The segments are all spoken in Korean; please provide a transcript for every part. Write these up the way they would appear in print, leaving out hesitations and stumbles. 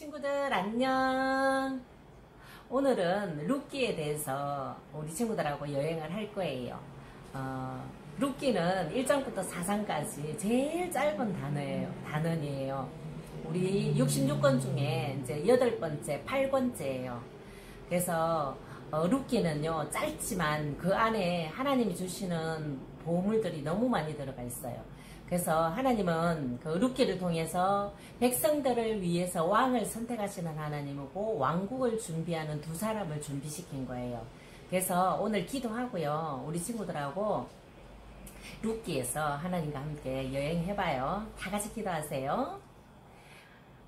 친구들 안녕. 오늘은 룻기에 대해서 우리 친구들하고 여행을 할 거예요. 룻기는 1장부터 4장까지 제일 짧은 단원이에요. 우리 66권 중에 이제 8번째, 8권째예요. 그래서 룻기는요 짧지만 그 안에 하나님이 주시는 보물들이 너무 많이 들어가 있어요. 그래서 하나님은 그 룻기를 통해서 백성들을 위해서 왕을 선택하시는 하나님이고 왕국을 준비하는 두 사람을 준비시킨 거예요. 그래서 오늘 기도하고요. 우리 친구들하고 룻기에서 하나님과 함께 여행해봐요. 다 같이 기도하세요.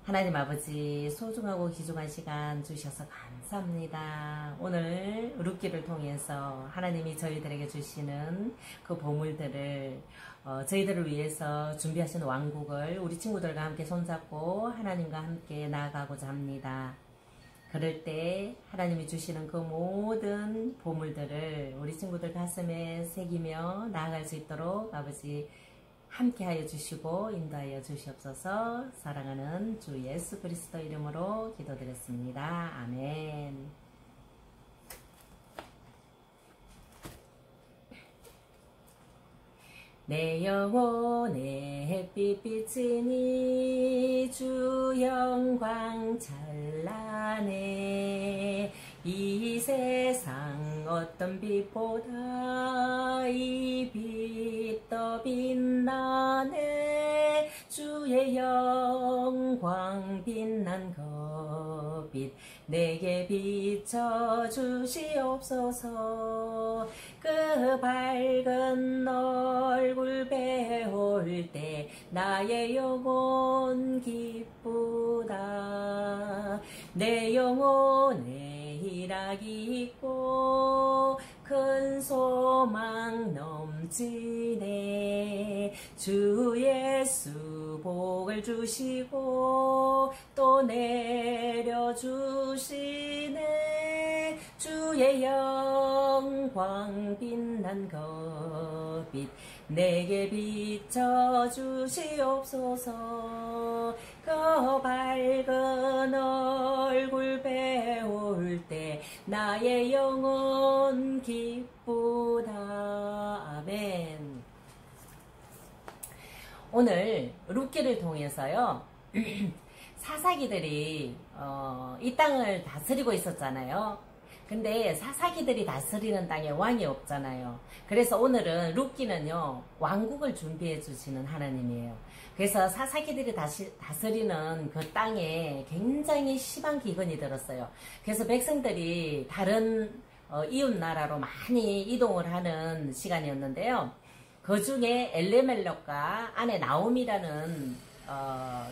하나님 아버지, 소중하고 귀중한 시간 주셔서 감사합니다. 오늘 룻기를 통해서 하나님이 저희들에게 주시는 그 보물들을 저희들을 위해서 준비하신 왕국을 우리 친구들과 함께 손잡고 하나님과 함께 나아가고자 합니다. 그럴 때 하나님이 주시는 그 모든 보물들을 우리 친구들 가슴에 새기며 나아갈 수 있도록 아버지 함께하여 주시고 인도하여 주시옵소서. 사랑하는 주 예수 그리스도 이름으로 기도드렸습니다. 아멘. 내 영혼의 햇빛 비치니 주 영광 찬란해. 이 세상 어떤 빛보다 이 빛 더 빛나네. 주의 영광 빛난 그 빛 내게 비춰 주시옵소서. 그 밝은 얼굴 배울 때 나의 영혼 기쁘다. 내 영혼에 희락이 있고 큰 소망 넘치네. 주 예수 복을 주시고 또 내려주시네. 주의 영광 빛난 그 빛 내게 비춰 주시옵소서. 그 밝은 얼굴 배울 때 나의 영혼 기쁘다. 아멘. 오늘 룻기를 통해서요 사사기들이 이 땅을 다스리고 있었잖아요. 근데 사사기들이 다스리는 땅에 왕이 없잖아요. 그래서 오늘은 룻기는요 왕국을 준비해 주시는 하나님이에요. 그래서 사사기들이 다스리는 그 땅에 굉장히 심한 기근이 들었어요. 그래서 백성들이 다른 이웃 나라로 많이 이동을 하는 시간이었는데요. 그 중에 엘레멜렉과 아내 나옴이라는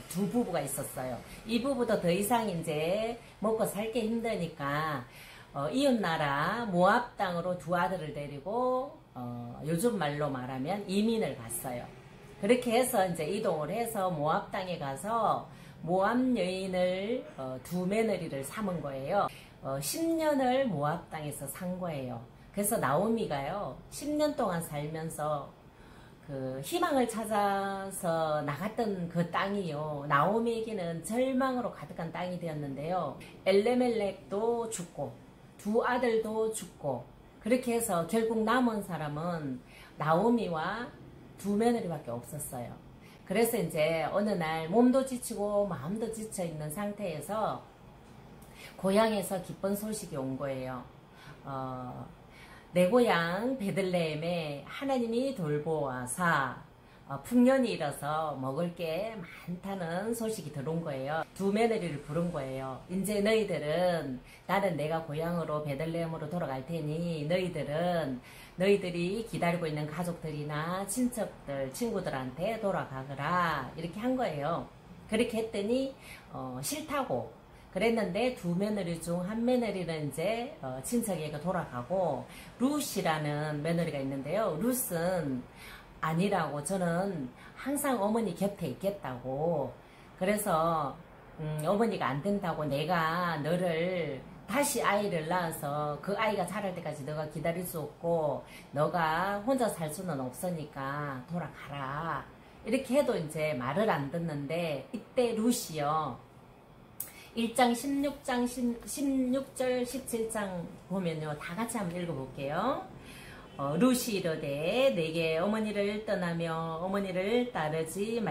두 부부가 있었어요. 이 부부도 더 이상 이제 먹고 살기 힘드니까 이웃나라 모압 땅으로 두 아들을 데리고 요즘 말로 말하면 이민을 갔어요. 그렇게 해서 이제 이동을 해서 모압 땅에 가서 모압 여인을 두 며느리를 삼은 거예요. 10년을 모압 땅에서 산 거예요. 그래서 나오미가요 10년 동안 살면서 그 희망을 찾아서 나갔던 그 땅이요 나오미에게는 절망으로 가득한 땅이 되었는데요. 엘레멜렉도 죽고 두 아들도 죽고 그렇게 해서 결국 남은 사람은 나오미와 두 며느리밖에 없었어요. 그래서 이제 어느 날 몸도 지치고 마음도 지쳐 있는 상태에서 고향에서 기쁜 소식이 온 거예요. 내 고향 베들레헴에 하나님이 돌보아사 풍년이 일어서 먹을 게 많다는 소식이 들어온 거예요. 두 며느리를 부른 거예요. 이제 나는 내가 고향으로 베들레헴으로 돌아갈 테니 너희들이 기다리고 있는 가족들이나 친척들, 친구들한테 돌아가거라 이렇게 한 거예요. 그렇게 했더니 싫다고 그랬는데 두 며느리 중 한 며느리는 이제 친척에게 돌아가고 룻이라는 며느리가 있는데요. 룻은 아니라고 저는 항상 어머니 곁에 있겠다고 그래서 어머니가 안 된다고 내가 너를 다시 아이를 낳아서 그 아이가 자랄 때까지 너가 기다릴 수 없고 너가 혼자 살 수는 없으니까 돌아가라 이렇게 해도 이제 말을 안 듣는데 이때 룻이요 1장 16절 17장 보면요 다 같이 한번 읽어볼게요. 룻이 이르되 내게 어머니를 떠나며 어머니를 따르지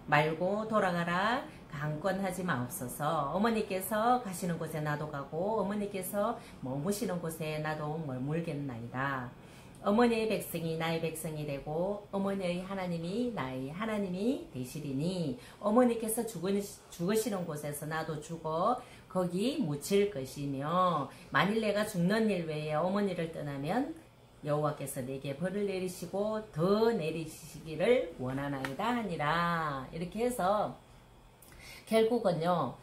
말고 돌아가라. 강권하지 마옵소서. 어머니께서 가시는 곳에 나도 가고 어머니께서 머무시는 곳에 나도 머물겠나이다. 어머니의 백성이 나의 백성이 되고 어머니의 하나님이 나의 하나님이 되시리니 어머니께서 죽으시는 곳에서 나도 죽어 거기 묻힐 것이며 만일 내가 죽는 일 외에 어머니를 떠나면 여호와께서 내게 벌을 내리시고 더 내리시기를 원하나이다 하니라. 이렇게 해서 결국은요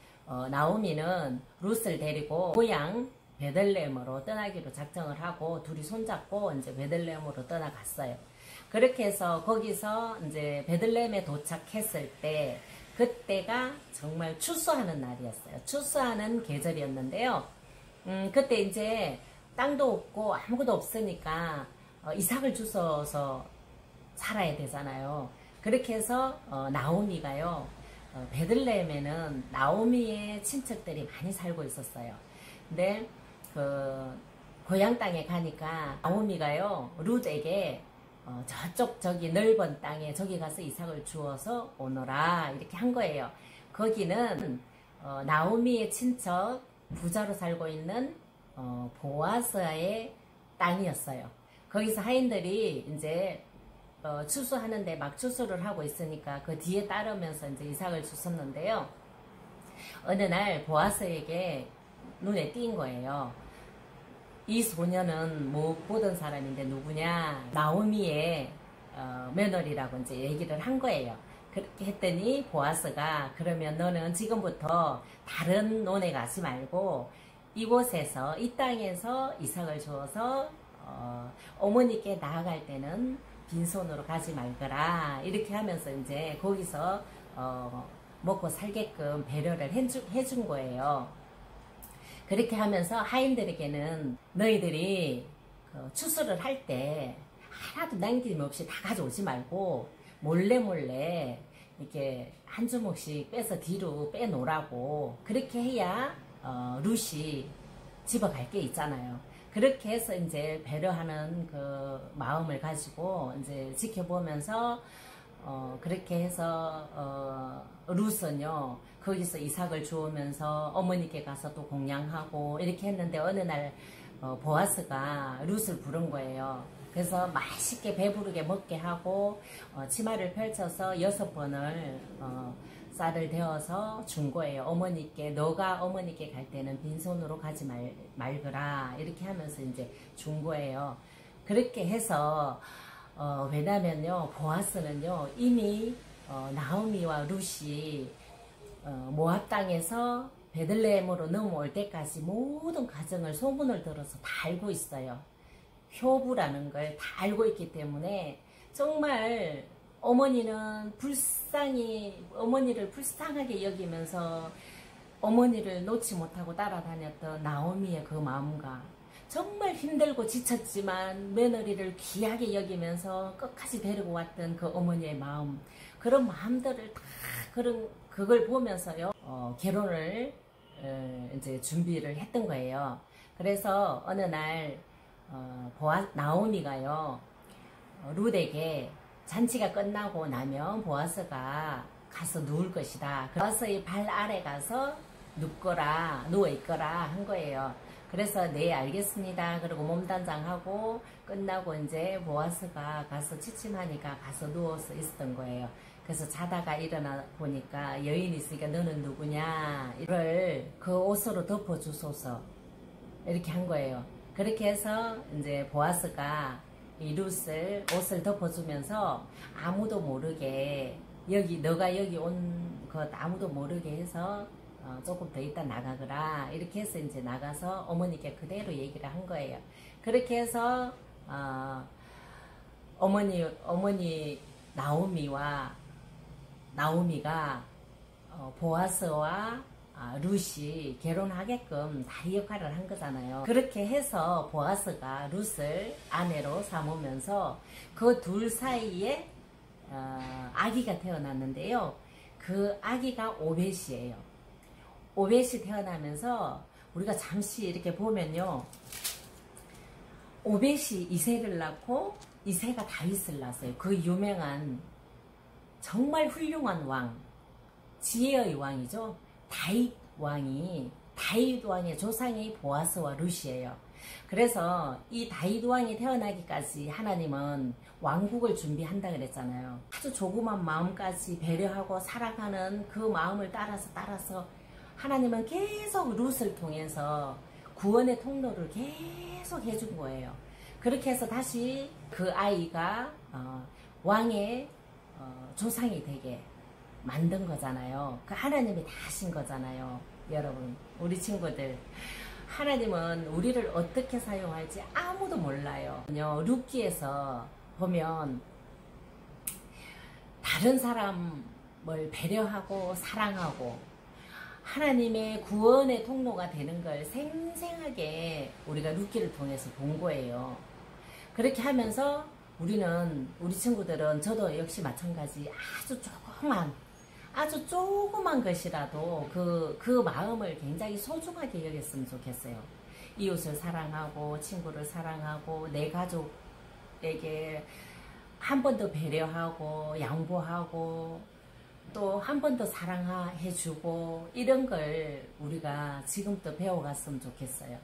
나오미는 룻을 데리고 고향 베들레헴으로 떠나기로 작정을 하고 둘이 손잡고 이제 베들레헴으로 떠나갔어요. 그렇게 해서 거기서 이제 베들레헴에 도착했을 때 그때가 정말 추수하는 날이었어요. 추수하는 계절이었는데요. 그때 이제 땅도 없고 아무것도 없으니까 이삭을 주워서 살아야 되잖아요. 그렇게 해서 나오미가요 베들레헴에는 나오미의 친척들이 많이 살고 있었어요. 근데 그 고향 땅에 가니까 나오미가요 룻에게 저기 넓은 땅에 저기 가서 이삭을 주워서 오너라 이렇게 한 거예요. 거기는 나오미의 친척 부자로 살고 있는 보아스의 땅이었어요. 거기서 하인들이 이제 추수하는데 막 추수를 하고 있으니까 그 뒤에 따르면서 이제 이삭을 주웠는데요. 어느 날 보아스에게 눈에 띈 거예요. 이 소녀는 못 보던 사람인데 누구냐? 나오미의 며느리라고 이제 얘기를 한 거예요. 그렇게 했더니 보아스가 그러면 너는 지금부터 다른 논에 가지 말고 이곳에서 이 땅에서 이삭을 주어서 어머니께 나아갈 때는 빈손으로 가지 말거라 이렇게 하면서 이제 거기서 먹고 살게끔 배려를 해준 거예요. 그렇게 하면서 하인들에게는 너희들이 추수를 할 때 하나도 남김없이 다 가져오지 말고 몰래 이렇게 한 주먹씩 빼서 뒤로 빼놓으라고 그렇게 해야 룻이 집어갈 게 있잖아요. 그렇게 해서 이제 배려하는 그 마음을 가지고 이제 지켜보면서 그렇게 해서 룻은요 거기서 이삭을 주우면서 어머니께 가서 또 공양하고 이렇게 했는데 어느 날 보아스가 룻을 부른 거예요. 그래서 맛있게 배부르게 먹게 하고 치마를 펼쳐서 6번을 쌀을 데워서 준 거예요. 어머니께 너가 어머니께 갈 때는 빈손으로 가지 말거라 이렇게 하면서 이제 준 거예요. 그렇게 해서 왜냐면요 보아스는요 이미 나오미와 룻이 모압 땅에서 베들레헴으로 넘어올 때까지 모든 과정을 소문을 들어서 다 알고 있어요. 효부라는 걸 다 알고 있기 때문에 정말 어머니를 불쌍하게 여기면서 어머니를 놓지 못하고 따라다녔던 나오미의 그 마음과 정말 힘들고 지쳤지만 며느리를 귀하게 여기면서 끝까지 데리고 왔던 그 어머니의 마음, 그런 마음들을 다 그걸 보면서요 결혼을 이제 준비를 했던 거예요. 그래서 어느 날 나오미가요 룻에게 잔치가 끝나고 나면 보아스가 가서 누울 것이다. 보아스의 발 아래 가서 누워있거라 한 거예요. 그래서 네 알겠습니다. 그리고 몸단장하고 끝나고 이제 보아스가 가서 취침하니까 가서 누워서 있었던 거예요. 그래서 자다가 일어나 보니까 여인이 있으니까 너는 누구냐? 이걸 그 옷으로 덮어주소서 이렇게 한 거예요. 그렇게 해서 이제 보아스가 이 룻을 옷을 덮어주면서 아무도 모르게 너가 여기 온 것 아무도 모르게 해서 조금 더 있다 나가거라 이렇게 해서 이제 나가서 어머니께 그대로 얘기를 한 거예요. 그렇게 해서 어머니 나오미가 보아스와 룻이 결혼하게끔 다리 역할을 한 거잖아요. 그렇게 해서 보아스가 룻을 아내로 삼으면서 그 둘 사이에 아기가 태어났는데요. 그 아기가 오벳이에요. 오벳이 태어나면서 우리가 잠시 이렇게 보면요. 오벳이 이새를 낳고 이새가 다윗을 낳았어요. 그 유명한 정말 훌륭한 왕, 지혜의 왕이죠. 다윗 왕의 조상이 보아스와 룻이에요. 그래서 이 다윗 왕이 태어나기까지 하나님은 왕국을 준비한다 그랬잖아요. 아주 조그만 마음까지 배려하고 사랑하는 그 마음을 따라서 하나님은 계속 룻을 통해서 구원의 통로를 계속 해준 거예요. 그렇게 해서 다시 그 아이가 왕의 조상이 되게 만든 거잖아요. 그 하나님이 다 하신 거잖아요. 여러분, 우리 친구들, 하나님은 우리를 어떻게 사용할지 아무도 몰라요. 룻기에서 보면 다른 사람을 배려하고 사랑하고 하나님의 구원의 통로가 되는 걸 생생하게 우리가 룻기를 통해서 본 거예요. 그렇게 하면서 우리 친구들은, 저도 역시 마찬가지, 아주 조그만 것이라도 그 마음을 굉장히 소중하게 여겼으면 좋겠어요. 이웃을 사랑하고 친구를 사랑하고 내 가족에게 한 번 더 배려하고 양보하고 또 한 번 더 사랑해주고 이런 걸 우리가 지금부터 배워갔으면 좋겠어요.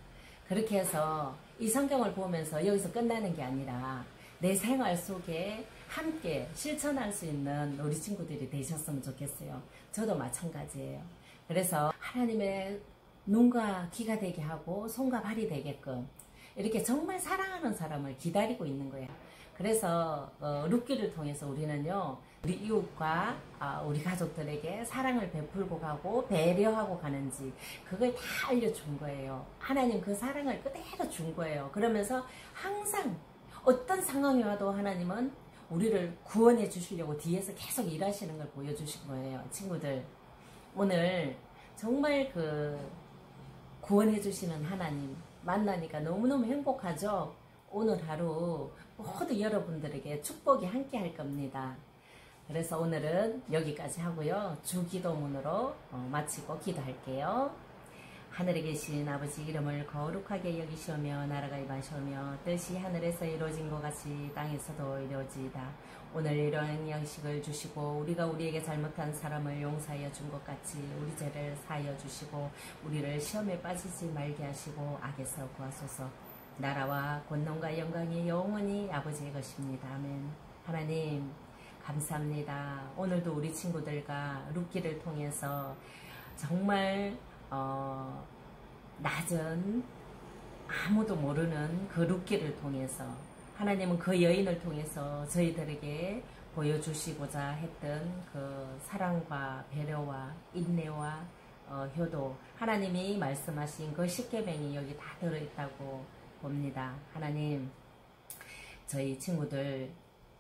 그렇게 해서 이 성경을 보면서 여기서 끝나는 게 아니라 내 생활 속에 함께 실천할 수 있는 우리 친구들이 되셨으면 좋겠어요. 저도 마찬가지예요. 그래서 하나님의 눈과 귀가 되게 하고 손과 발이 되게끔 이렇게 정말 사랑하는 사람을 기다리고 있는 거예요. 그래서 룻기를 통해서 우리는요, 우리 이웃과 우리 가족들에게 사랑을 베풀고 가고 배려하고 가는지 그걸 다 알려준 거예요. 하나님 그 사랑을 그대로 준 거예요. 그러면서 항상 어떤 상황이 와도 하나님은 우리를 구원해 주시려고 뒤에서 계속 일하시는 걸 보여주신 거예요. 친구들, 오늘 정말 구원해 주시는 하나님 만나니까 너무너무 행복하죠? 오늘 하루 모두 여러분들에게 축복이 함께 할 겁니다. 그래서 오늘은 여기까지 하고요. 주기도문으로 마치고 기도할게요. 하늘에 계신 아버지, 이름을 거룩하게 여기시오며 나라가 임하시오며 뜻이 하늘에서 이루어진 것 같이 땅에서도 이루어지이다. 오늘 이러한 양식을 주시고 우리가 우리에게 잘못한 사람을 용서하여 준 것 같이 우리 죄를 사하여 주시고 우리를 시험에 빠지지 말게 하시고 악에서 구하소서. 나라와 권능과 영광이 영원히 아버지의 것입니다. 아멘. 하나님 감사합니다. 오늘도 우리 친구들과 룻기를 통해서 정말 낮은 아무도 모르는 그 룻기를 통해서 하나님은 그 여인을 통해서 저희들에게 보여주시고자 했던 그 사랑과 배려와 인내와 효도, 하나님이 말씀하신 그 십계명이 여기 다 들어있다고 봅니다. 하나님, 저희 친구들,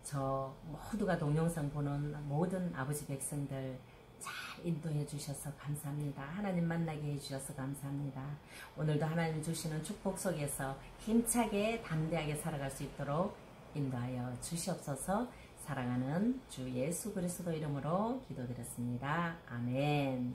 저 모두가 동영상 보는 모든 아버지 백성들 잘 인도해 주셔서 감사합니다. 하나님 만나게 해 주셔서 감사합니다. 오늘도 하나님 주시는 축복 속에서 힘차게 담대하게 살아갈 수 있도록 인도하여 주시옵소서. 사랑하는 주 예수 그리스도 이름으로 기도드렸습니다. 아멘.